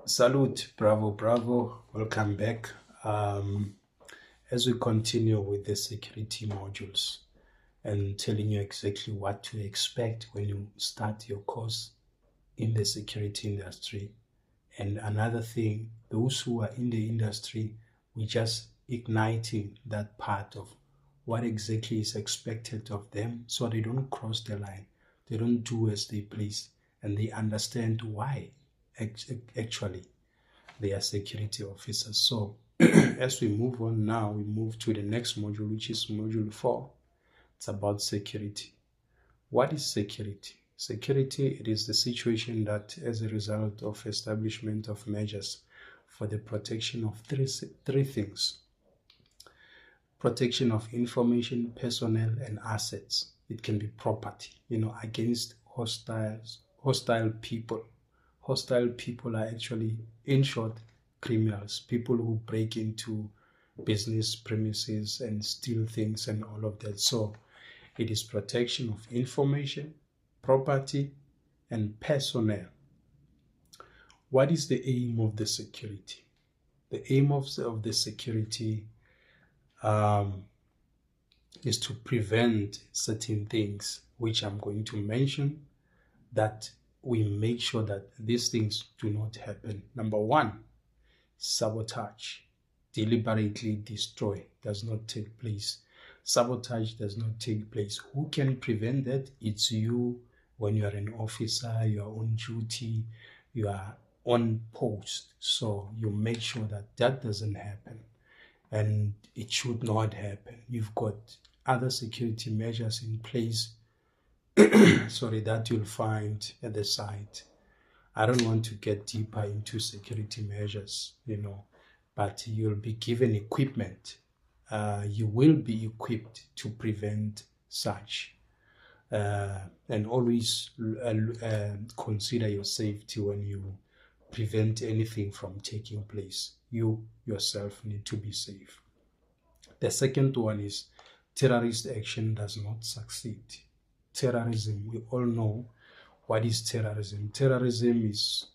Salute, bravo, bravo. Welcome back. As we continue with the security modules and telling you exactly what to expect when you start your course in the security industry. And another thing, those who are in the industry, we're just igniting that part of what exactly is expected of them so they don't cross the line. They don't do as they please and they understand why actually they are security officers. So as we move on now, we move to the next module, which is module 4. It's about security. What is security? Security, it is the situation that as a result of establishment of measures for the protection of three things. Protection of information, personnel, and assets. It can be property, against hostile people. Hostile people are actually, in short, criminals, people who break into business premises and steal things and all of that. So it is protection of information, property, and personnel. What is the aim of the security? The aim of the security is to prevent certain things, which I'm going to mention, that we make sure that these things do not happen. Number one, sabotage. Deliberately destroy does not take place. Sabotage does not take place. Who can prevent that? It's you. When you are an officer, you are on duty, you are on post. So you make sure that that doesn't happen. And it should not happen. You've got other security measures in place that you'll find at the site. I don't want to get deeper into security measures, but you'll be given equipment. You will be equipped to prevent such. And always consider your safety when you prevent anything from taking place. You yourself need to be safe. The second one is terrorist action does not succeed. Terrorism, we all know what is terrorism. Terrorism is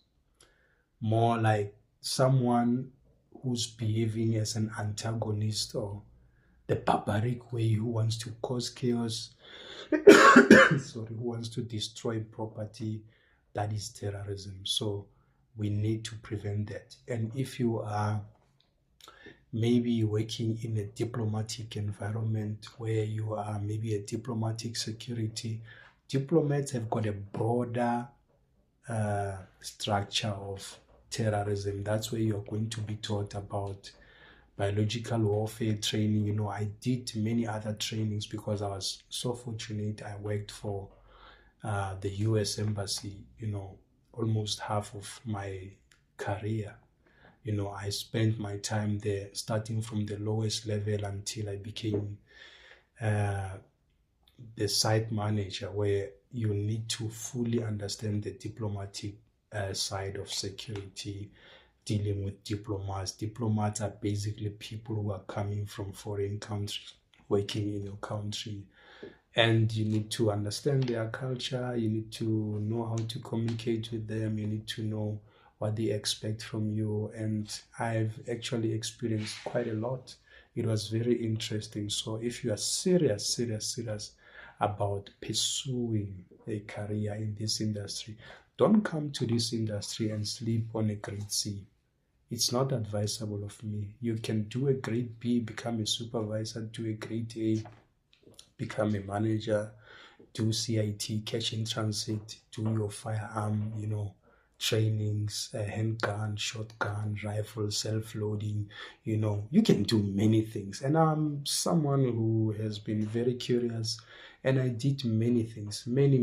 more like someone who's behaving as an antagonist or the barbaric way, who wants to cause chaos, who wants to destroy property. That is terrorism. So we need to prevent that. And if you are maybe working in a diplomatic environment where you are maybe a diplomatic security, diplomats have got a broader structure of terrorism. That's where you're going to be taught about biological warfare training. I did many other trainings because I was so fortunate. I worked for the US Embassy, almost half of my career. I spent my time there starting from the lowest level until I became the site manager, where you need to fully understand the diplomatic side of security, dealing with diplomats. Diplomats are basically people who are coming from foreign countries, working in your country. And you need to understand their culture. You need to know how to communicate with them. You need to know what they expect from you. And I've actually experienced quite a lot. It was very interesting. So if you are serious about pursuing a career in this industry, don't come to this industry and sleep on a grade C. It's not advisable of me. You can do a grade B, become a supervisor, do a grade A, become a manager, do CIT, catch in transit, do your firearm, trainings, handgun, shotgun, rifle, self-loading. You can do many things. And I'm someone who has been very curious, and I did many things, many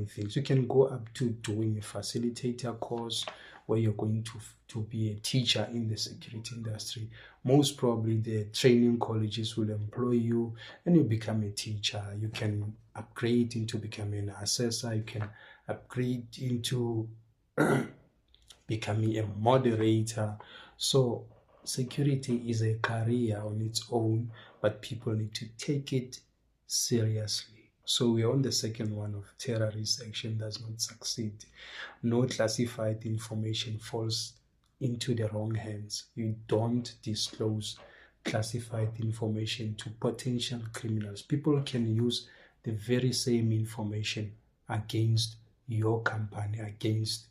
things. You can go up to doing a facilitator course where you're going to be a teacher in the security industry. Most probably the training colleges will employ you and you become a teacher. You can upgrade into becoming an assessor. You can upgrade into becoming a moderator. So security is a career on its own, but people need to take it seriously. So we are on the second one of terrorist action does not succeed. No classified information falls into the wrong hands. You don't disclose classified information to potential criminals. People can use the very same information against your company, against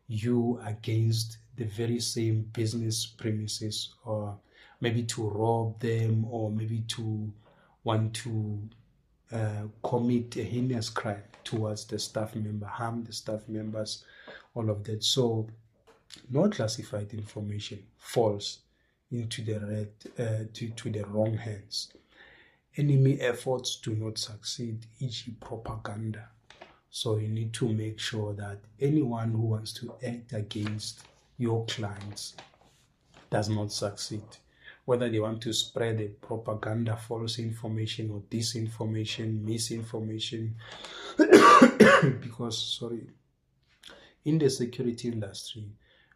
you, against the very same business premises, or maybe to rob them, or maybe to want to commit a heinous crime towards the staff member, harm the staff members, all of that. So no classified information falls into the wrong hands. Enemy efforts do not succeed, e.g. propaganda. So you need to make sure that anyone who wants to act against your clients does not succeed. Whether they want to spread a propaganda, false information, or disinformation, misinformation, because, in the security industry,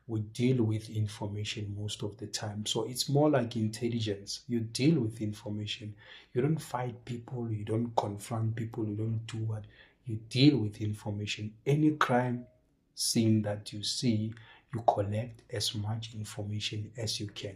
we deal with information most of the time. So it's more like intelligence. You deal with information. You don't fight people, you don't confront people, you don't do what. You deal with information. Any crime scene that you see, you collect as much information as you can.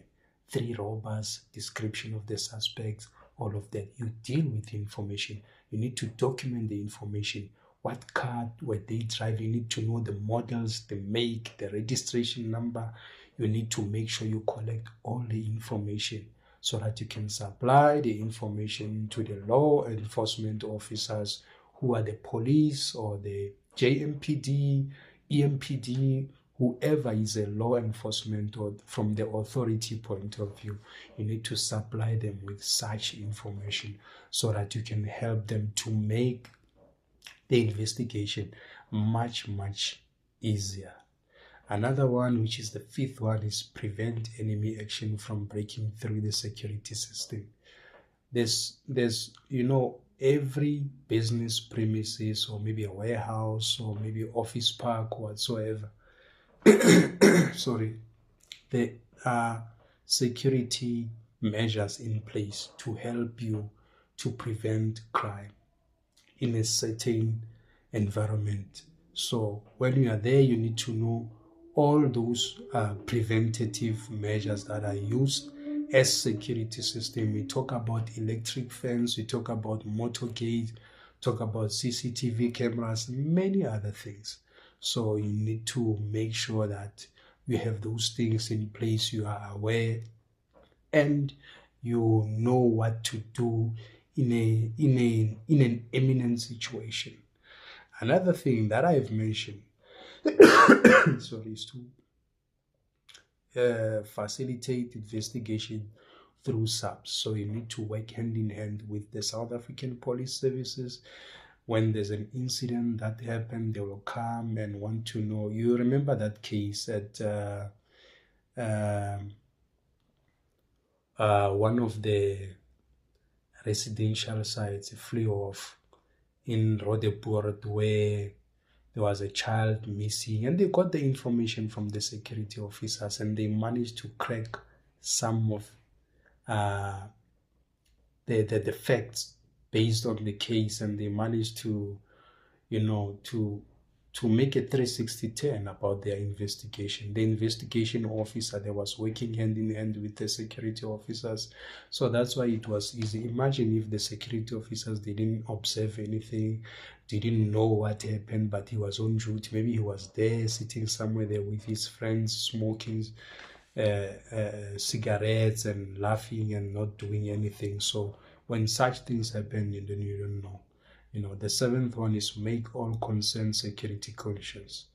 3 robbers, description of the suspects, all of that. You deal with information. You need to document the information. What car were they driving? You need to know the models, the make, the registration number. You need to make sure you collect all the information so that you can supply the information to the law enforcement officers, who are the police or the JMPD, EMPD, whoever is a law enforcement or from the authority point of view. You need to supply them with such information so that you can help them to make the investigation much, much easier. Another one, which is the 5th one, is prevent enemy action from breaking through the security system. There's every business premises, or maybe a warehouse, or maybe office park, whatsoever. There are security measures in place to help you to prevent crime in a certain environment. So when you are there, you need to know all those preventative measures that are used as security system. We talk about electric fence, we talk about motor gate, talk about CCTV cameras, many other things. So you need to make sure that you have those things in place, you are aware, and you know what to do in an imminent situation. Another thing that I've mentioned is to facilitate investigation through SAPS. So you need to work hand in hand with the South African Police Services. When there's an incident that happened, they will come and want to know. You remember that case at one of the residential sites flew off in Roodepoort, where there was a child missing, and they got the information from the security officers, and they managed to crack some of the facts based on the case, and they managed to make a 360 turn about their investigation. The investigation officer that was working hand in hand with the security officers, so that's why it was easy. Imagine if the security officers didn't observe anything, didn't know what happened, but he was on duty. Maybe he was there sitting somewhere there with his friends, smoking cigarettes and laughing and not doing anything. So when such things happen, then you don't know. The 7th one is make all concerned security conscious.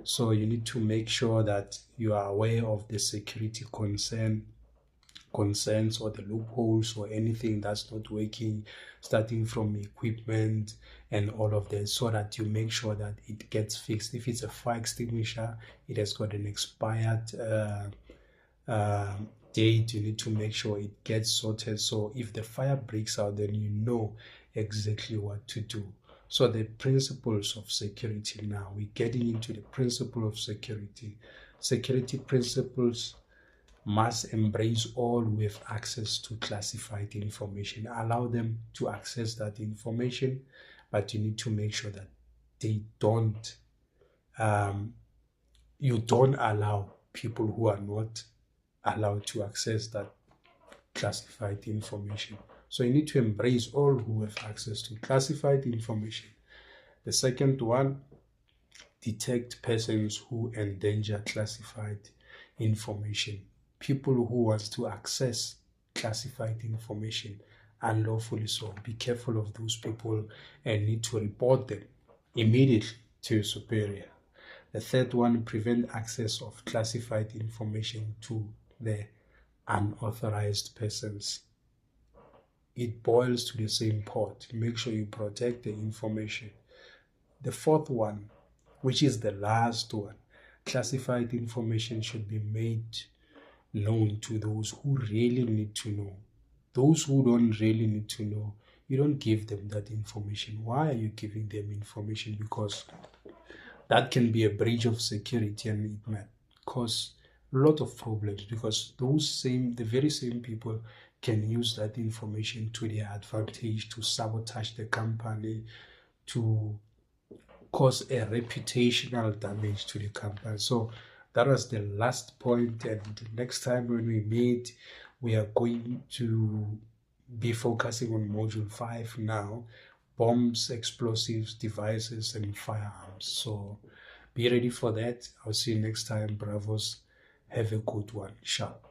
So you need to make sure that you are aware of the security concerns or the loopholes or anything that's not working, starting from equipment and all of that, so that you make sure that it gets fixed. If it's a fire extinguisher, it has got an expired date. You need to make sure it gets sorted. So if the fire breaks out, then you know exactly what to do. So the principles of security now, we're getting into the principle of security. Security principles must embrace all who have access to classified information. Allow them to access that information, but you need to make sure that they don't, you don't allow people who are not allowed to access that classified information. So you need to embrace all who have access to classified information. The second one, detect persons who endanger classified information. People who want to access classified information unlawfully so. Be careful of those people and need to report them immediately to your superior. The third one, prevent access of classified information to the unauthorized persons. It boils to the same pot. Make sure you protect the information. The fourth one, which is the last one, classified information should be made known to those who really need to know. Those who don't really need to know, you don't give them that information. Why are you giving them information? Because that can be a breach of security and it might cause a lot of problems, because the very same people can use that information to their advantage to sabotage the company, to cause a reputational damage to the company. So that was the last point, and next time when we meet, we are going to be focusing on module 5 now, bombs, explosives, devices, and firearms. So be ready for that. I'll see you next time. Bravos. Have a good one. Ciao.